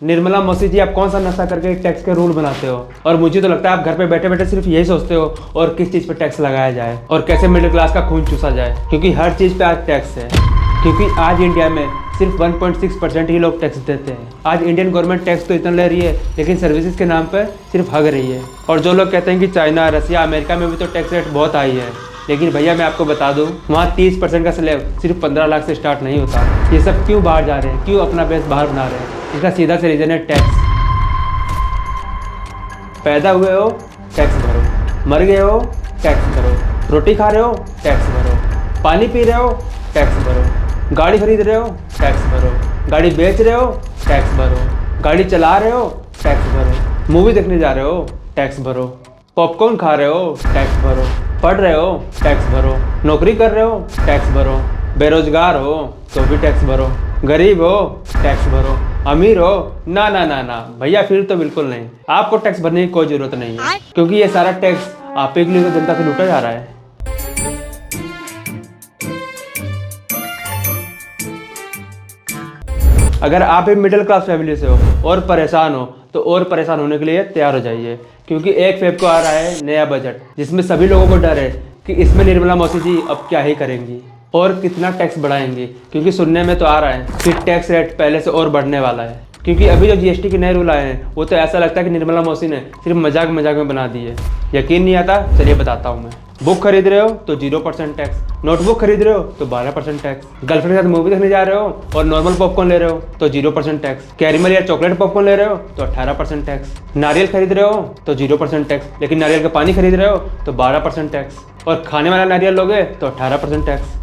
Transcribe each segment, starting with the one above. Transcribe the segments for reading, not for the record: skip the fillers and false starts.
निर्मला मौसी जी, आप कौन सा नशा करके टैक्स के रूल बनाते हो? और मुझे तो लगता है आप घर पे बैठे बैठे सिर्फ यही सोचते हो और किस चीज़ पे टैक्स लगाया जाए और कैसे मिडिल क्लास का खून चूसा जाए, क्योंकि हर चीज़ पे आज टैक्स है। क्योंकि आज इंडिया में सिर्फ 1.6% ही लोग टैक्स देते हैं। आज इंडियन गवर्नमेंट टैक्स तो इतना ले रही है, लेकिन सर्विसेज के नाम पर सिर्फ हग रही है। और जो लोग कहते हैं कि चाइना, रसिया, अमेरिका में भी तो टैक्स रेट बहुत हाई है, लेकिन भैया मैं आपको बता दूं, वहाँ 30% का स्लैब सिर्फ 15 लाख से स्टार्ट नहीं होता। ये सब क्यों बाहर जा रहे हैं, क्यों अपना बेस बाहर बना रहे हैं? इसका सीधा से रीज़न है टैक्स। पैदा हुए हो टैक्स भरो, मर गए हो टैक्स भरो, रोटी खा रहे हो टैक्स भरो, पानी पी रहे हो टैक्स भरो, गाड़ी खरीद रहे हो टैक्स भरो, गाड़ी बेच रहे हो टैक्स भरो, गाड़ी चला रहे हो टैक्स भरो, मूवी देखने जा रहे हो टैक्स भरो, पॉपकॉर्न खा रहे हो टैक्स भरो, पढ़ रहे हो टैक्स भरो, नौकरी कर रहे हो टैक्स भरो, बेरोजगार हो तो भी टैक्स भरो, गरीब हो टैक्स भरो, अमीर हो ना ना ना ना भैया, फिर तो बिल्कुल नहीं। आपको टैक्स भरने की कोई जरूरत नहीं है, क्योंकि ये सारा टैक्स आप ही के लिए तो जनता से लूटा जा रहा है। अगर आप भी मिडिल क्लास फैमिली से हो और परेशान हो तो और परेशान होने के लिए तैयार हो जाइए, क्योंकि 1 फेब को आ रहा है नया बजट, जिसमें सभी लोगों को डर है कि इसमें निर्मला मौसी जी अब क्या ही करेंगी और कितना टैक्स बढ़ाएंगी। क्योंकि सुनने में तो आ रहा है कि टैक्स रेट पहले से और बढ़ने वाला है, क्योंकि अभी जो जीएसटी के नए रूल आए हैं वो तो ऐसा लगता है कि निर्मला मौसी ने सिर्फ मजाक मजाक में बना दी है। यकीन नहीं आता? चलिए बताता हूँ मैं। बुक खरीद रहे हो तो 0% टैक्स, नोटबुक खरीद रहे हो तो 12% टैक्स, गर्लफ्रेंड के साथ मूवी देखने जा रहे हो और नॉर्मल पॉपकॉर्न ले रहे हो तो 0% टैक्स, कैरिमल या चॉकलेट पॉपकॉर्न ले रहे हो तो 18% टैक्स, नारियल खरीद रहे हो तो 0% टैक्स, लेकिन नारियल का पानी खरीद रहे हो तो 12% टैक्स, और खाने वाला नारियल लोगे तो 18% टैक्स।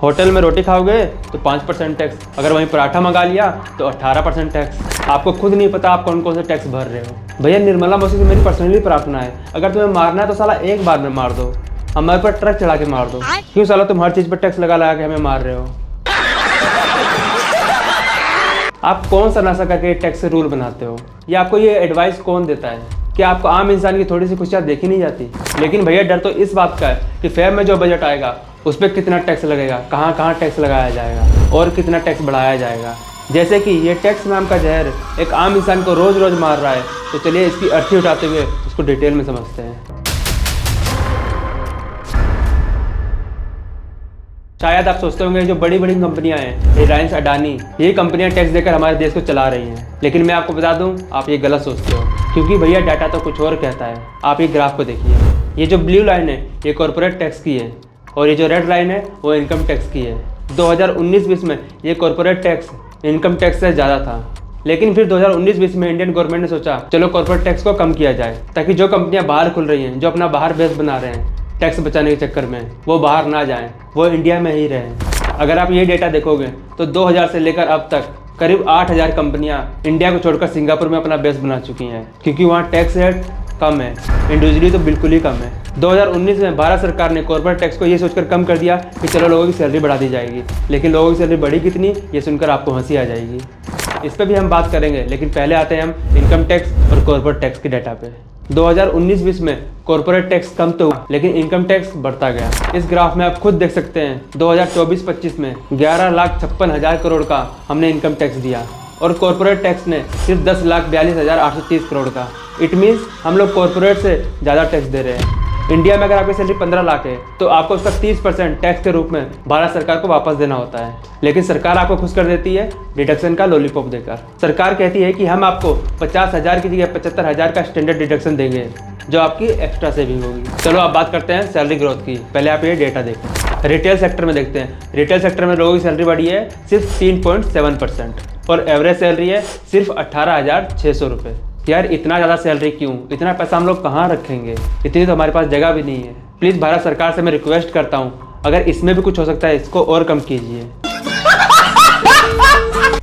होटल में रोटी खाओगे तो 5% टैक्स, अगर वहीं पराठा मंगा लिया तो 18% टैक्स। आपको खुद नहीं पता आप कौन कौन से टैक्स भर रहे हो। भैया निर्मला मौसी से मेरी पर्सनली प्रार्थना है, अगर तुम्हें मारना है तो साला एक बार में मार दो, हमारे पर ट्रक चढ़ा के मार दो। क्यों साला तुम हर चीज पर टैक्स लगा लगा के हमें मार रहे हो? आप कौन सा नशा करके टैक्स से रूल बनाते हो? या आपको ये एडवाइस कौन देता है? क्या आपको आम इंसान की थोड़ी सी खुशियाँ देखी नहीं जाती? लेकिन भैया डर तो इस बात का है कि फेब में जो बजट आएगा उस पर कितना टैक्स लगेगा, कहाँ कहाँ टैक्स लगाया जाएगा और कितना टैक्स बढ़ाया जाएगा। जैसे कि ये टैक्स नाम का जहर एक आम इंसान को रोज रोज मार रहा है, तो चलिए इसकी अर्थी उठाते हुए उसको डिटेल में समझते हैं। शायद आप सोचते होंगे जो बड़ी बड़ी कंपनियां हैं, रिलायंस, अडानी, ये कंपनियां टैक्स देकर हमारे देश को चला रही हैं, लेकिन मैं आपको बता दूं आप ये गलत सोचते हो, क्योंकि भैया डाटा तो कुछ और कहता है। आप ये ग्राफ को देखिए, ये जो ब्लू लाइन है ये कॉर्पोरेट टैक्स की है और ये जो रेड लाइन है वो इनकम टैक्स की है। 2019-20 में ये कॉर्पोरेट टैक्स इनकम टैक्स से ज़्यादा था, लेकिन फिर 2019-20 में इंडियन गवर्नमेंट ने सोचा चलो कॉर्पोरेट टैक्स को कम किया जाए, ताकि जो कंपनियां बाहर खुल रही हैं, जो अपना बाहर बेस बना रहे हैं टैक्स बचाने के चक्कर में, वो बाहर ना जाएं, वो इंडिया में ही रहें। अगर आप ये डेटा देखोगे तो 2000 से लेकर अब तक करीब 8000 कंपनियां इंडिया को छोड़कर सिंगापुर में अपना बेस बना चुकी हैं, क्योंकि वहाँ टैक्स रेट कम है, इंडिविजुअली तो बिल्कुल ही कम है। 2019 में भारत सरकार ने कॉर्पोरेट टैक्स को ये सोचकर कम कर दिया कि चलो लोगों की सैलरी बढ़ा दी जाएगी, लेकिन लोगों की सैलरी बढ़ी कितनी ये सुनकर आपको हंसी आ जाएगी। इस पर भी हम बात करेंगे, लेकिन पहले आते हैं हम इनकम टैक्स और कॉर्पोरेट टैक्स के डाटा पे। 2019-20 में कॉर्पोरेट टैक्स कम तो हुआ, लेकिन इनकम टैक्स बढ़ता गया। इस ग्राफ में आप खुद देख सकते हैं 2024-25 में 11,56,000 करोड़ का हमने इनकम टैक्स दिया और कॉर्पोरेट टैक्स ने सिर्फ 10,42,830 करोड़ का। इट मीन्स हम लोग कॉर्पोरेट से ज़्यादा टैक्स दे रहे हैं। इंडिया में अगर आपकी सैलरी 15 लाख है तो आपको उसका 30% टैक्स के रूप में भारत सरकार को वापस देना होता है, लेकिन सरकार आपको खुश कर देती है डिडक्शन का लॉलीपॉप देकर। सरकार कहती है कि हम आपको 50,000 की जगह 75,000 का स्टैंडर्ड डिडक्शन देंगे, जो आपकी एक्स्ट्रा सेविंग होगी। चलो अब बात करते हैं सैलरी ग्रोथ की। पहले आप ये डेटा देखें। रिटेल सेक्टर में देखते हैं। रिटेल सेक्टर में लोगों की सैलरी बढ़ी है सिर्फ 3.7% और एवरेज सैलरी है सिर्फ 18,600 रुपये। यार इतना ज़्यादा सैलरी क्यों? इतना पैसा हम लोग कहाँ रखेंगे? इतनी तो हमारे पास जगह भी नहीं है। प्लीज़ भारत सरकार से मैं रिक्वेस्ट करता हूँ, अगर इसमें भी कुछ हो सकता है इसको और कम कीजिए।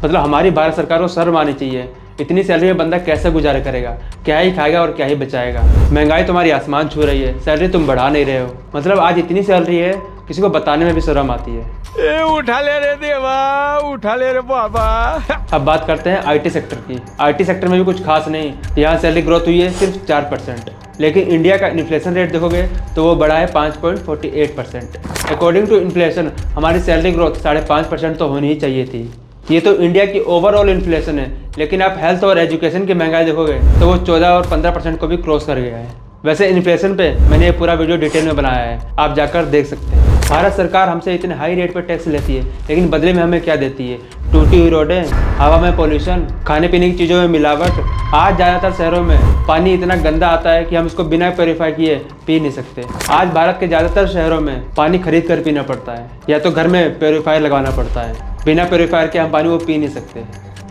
मतलब हमारी भारत सरकार को शर्म आनी चाहिए। इतनी सैलरी में बंदा कैसे गुजारा करेगा? क्या ही खाएगा और क्या ही बचाएगा? महंगाई तुम्हारी आसमान छू रही है, सैलरी तुम बढ़ा नहीं रहे हो। मतलब आज इतनी सैलरी है किसी को बताने में भी शर्म आती है। उठा ले रे देवा, उठा ले रे बाबा। अब बात करते हैं आईटी सेक्टर की। आईटी सेक्टर में भी कुछ खास नहीं। यहाँ सैलरी ग्रोथ हुई है सिर्फ 4%, लेकिन इंडिया का इन्फ्लेशन रेट देखोगे तो वो बढ़ा है 5.48%। अकॉर्डिंग टू इन्फ्लेशन हमारी सैलरी ग्रोथ 5.5% तो होनी ही चाहिए थी। ये तो इंडिया की ओवरऑल इन्फ्लेशन है, लेकिन आप हेल्थ और एजुकेशन की महंगाई देखोगे तो वो 14 और 15% को भी क्रॉस कर गया है। वैसे इन्फ्लेशन पे मैंने ये पूरा वीडियो डिटेल में बनाया है, आप जाकर देख सकते हैं। भारत सरकार हमसे इतने हाई रेट पर टैक्स लेती है, लेकिन बदले में हमें क्या देती है? टूटी हुई रोडें, हवा में पोल्यूशन, खाने पीने की चीज़ों में मिलावट। आज ज़्यादातर शहरों में पानी इतना गंदा आता है कि हम इसको बिना प्योरीफाई किए पी नहीं सकते। आज भारत के ज़्यादातर शहरों में पानी खरीद कर पीना पड़ता है, या तो घर में प्योरीफायर लगाना पड़ता है। बिना प्योरीफायर के हम पानी वो पी नहीं सकते।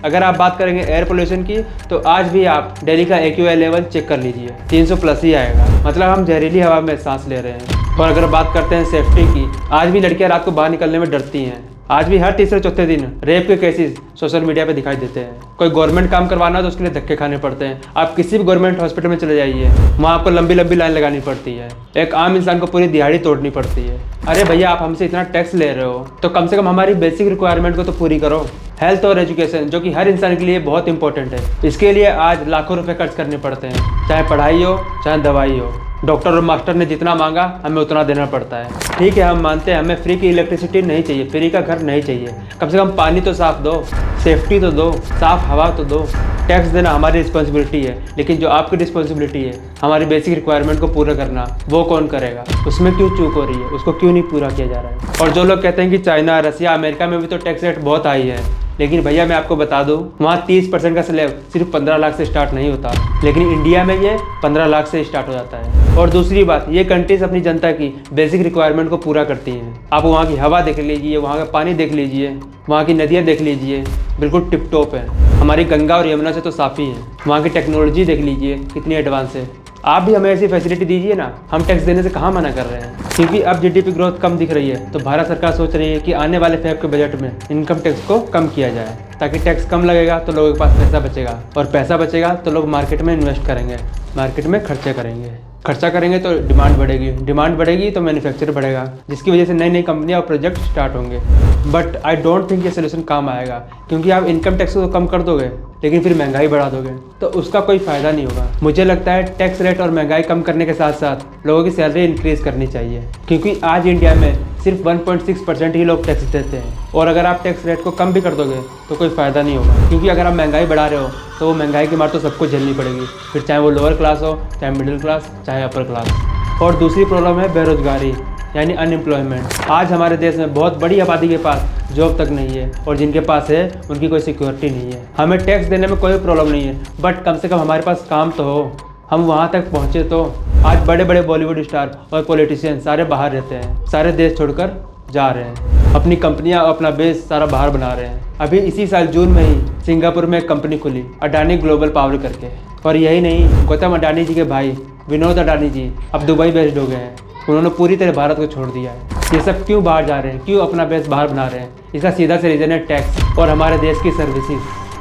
अगर आप बात करेंगे एयर पोल्यूशन की, तो आज भी आप दिल्ली का AQI लेवल चेक कर लीजिए, 300+ ही आएगा। मतलब हम जहरीली हवा में सांस ले रहे हैं। और अगर बात करते हैं सेफ्टी की, आज भी लड़कियां रात को बाहर निकलने में डरती हैं। आज भी हर तीसरे चौथे दिन रेप के केसेस सोशल मीडिया पे दिखाई देते हैं। कोई गवर्नमेंट काम करवाना हो तो उसके लिए धक्के खाने पड़ते हैं। आप किसी भी गवर्नमेंट हॉस्पिटल में चले जाइए, वहाँ आपको लंबी लंबी लाइन लगानी पड़ती है। एक आम इंसान को पूरी दिहाड़ी तोड़नी पड़ती है। अरे भैया, आप हमसे इतना टैक्स ले रहे हो तो कम से कम हमारी बेसिक रिक्वायरमेंट को तो पूरी करो। हेल्थ और एजुकेशन, जो कि हर इंसान के लिए बहुत इंपॉर्टेंट है, इसके लिए आज लाखों रुपए खर्च करने पड़ते हैं। चाहे पढ़ाई हो चाहे दवाई हो, डॉक्टर और मास्टर ने जितना मांगा हमें उतना देना पड़ता है। ठीक है, हम मानते हैं हमें फ्री की इलेक्ट्रिसिटी नहीं चाहिए, फ्री का घर नहीं चाहिए, कम से कम पानी तो साफ दो, सेफ्टी तो दो, साफ हवा तो दो। टैक्स देना हमारी रिस्पॉन्सिबिलिटी है, लेकिन जो आपकी रिस्पॉन्सिबिलिटी है हमारी बेसिक रिक्वायरमेंट को पूरा करना, वो कौन करेगा? उसमें क्यों चूक हो रही है? उसको क्यों नहीं पूरा किया जा रहा है? और जो लोग कहते हैं कि चाइना, रसिया, अमेरिका में भी तो टैक्स रेट बहुत हाई है, लेकिन भैया मैं आपको बता दूं, वहाँ 30% का स्लैब सिर्फ 15 लाख से स्टार्ट नहीं होता, लेकिन इंडिया में ये 15 लाख से स्टार्ट हो जाता है। और दूसरी बात, ये कंट्रीज अपनी जनता की बेसिक रिक्वायरमेंट को पूरा करती हैं। आप वहाँ की हवा देख लीजिए, वहाँ का पानी देख लीजिए, वहाँ की नदियाँ देख लीजिए, बिल्कुल टिप टॉप है। हमारी गंगा और यमुना से तो साफ़ी है। वहाँ की टेक्नोलॉजी देख लीजिए कितनी एडवांस है। आप भी हमें ऐसी फैसिलिटी दीजिए ना, हम टैक्स देने से कहाँ मना कर रहे हैं। क्योंकि अब GDP ग्रोथ कम दिख रही है, तो भारत सरकार सोच रही है कि आने वाले FAB के बजट में इनकम टैक्स को कम किया जाए, ताकि टैक्स कम लगेगा तो लोगों के पास पैसा बचेगा, और पैसा बचेगा तो लोग मार्केट में इन्वेस्ट करेंगे, मार्केट में खर्चे करेंगे। खर्चा करेंगे तो डिमांड बढ़ेगी, डिमांड बढ़ेगी तो मैन्युफैक्चर बढ़ेगा, जिसकी वजह से नई नई कंपनियां और प्रोजेक्ट स्टार्ट होंगे। बट आई डोंट थिंक ये सोल्यूशन काम आएगा, क्योंकि आप इनकम टैक्स को तो कम कर दोगे, लेकिन फिर महंगाई बढ़ा दोगे तो उसका कोई फ़ायदा नहीं होगा। मुझे लगता है टैक्स रेट और महंगाई कम करने के साथ साथ लोगों की सैलरी इंक्रीज़ करनी चाहिए, क्योंकि आज इंडिया में सिर्फ 1.6% ही लोग टैक्स देते हैं। और अगर आप टैक्स रेट को कम भी कर दोगे तो कोई फ़ायदा नहीं होगा, क्योंकि अगर आप महंगाई बढ़ा रहे हो तो वो महंगाई की मार तो सबको झेलनी पड़ेगी, फिर चाहे वो लोअर क्लास हो, चाहे मिडिल क्लास, चाहे अपर क्लास। और दूसरी प्रॉब्लम है बेरोजगारी, यानी अनएम्प्लॉयमेंट। आज हमारे देश में बहुत बड़ी आबादी के पास जॉब तक नहीं है, और जिनके पास है उनकी कोई सिक्योरिटी नहीं है। हमें टैक्स देने में कोई प्रॉब्लम नहीं है, बट कम से कम हमारे पास काम तो हो, हम वहाँ तक पहुँचे तो। आज बड़े बड़े बॉलीवुड स्टार और पॉलिटिशियन सारे बाहर रहते हैं, सारे देश छोड़कर जा रहे हैं, अपनी कंपनियां, अपना बेस सारा बाहर बना रहे हैं। अभी इसी साल जून में ही सिंगापुर में एक कंपनी खुली, अडानी ग्लोबल पावर करके। और यही नहीं, गौतम अडानी जी के भाई विनोद अडानी जी अब दुबई बेस्ड हो गए हैं। उन्होंने पूरी तरह भारत को छोड़ दिया है। ये सब क्यों बाहर जा रहे हैं, क्यों अपना बेस बाहर बना रहे हैं? इसका सीधा से रीज़न है टैक्स और हमारे देश की सर्विसेज।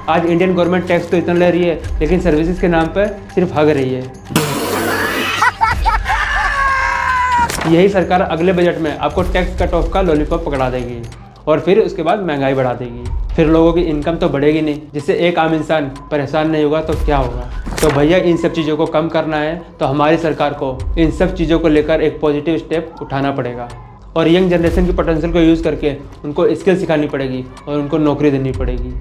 आज इंडियन गवर्नमेंट टैक्स तो इतना ले रही है, लेकिन सर्विसेज के नाम पर सिर्फ हग रही है। यही सरकार अगले बजट में आपको टैक्स कट ऑफ का लॉलीपॉप पकड़ा देगी, और फिर उसके बाद महंगाई बढ़ा देगी। फिर लोगों की इनकम तो बढ़ेगी नहीं, जिससे एक आम इंसान परेशान नहीं होगा तो क्या होगा? तो भैया, इन सब चीज़ों को कम करना है तो हमारी सरकार को इन सब चीज़ों को लेकर एक पॉजिटिव स्टेप उठाना पड़ेगा, और यंग जनरेशन की पोटेंशियल को यूज़ करके उनको स्किल सिखानी पड़ेगी और उनको नौकरी देनी पड़ेगी।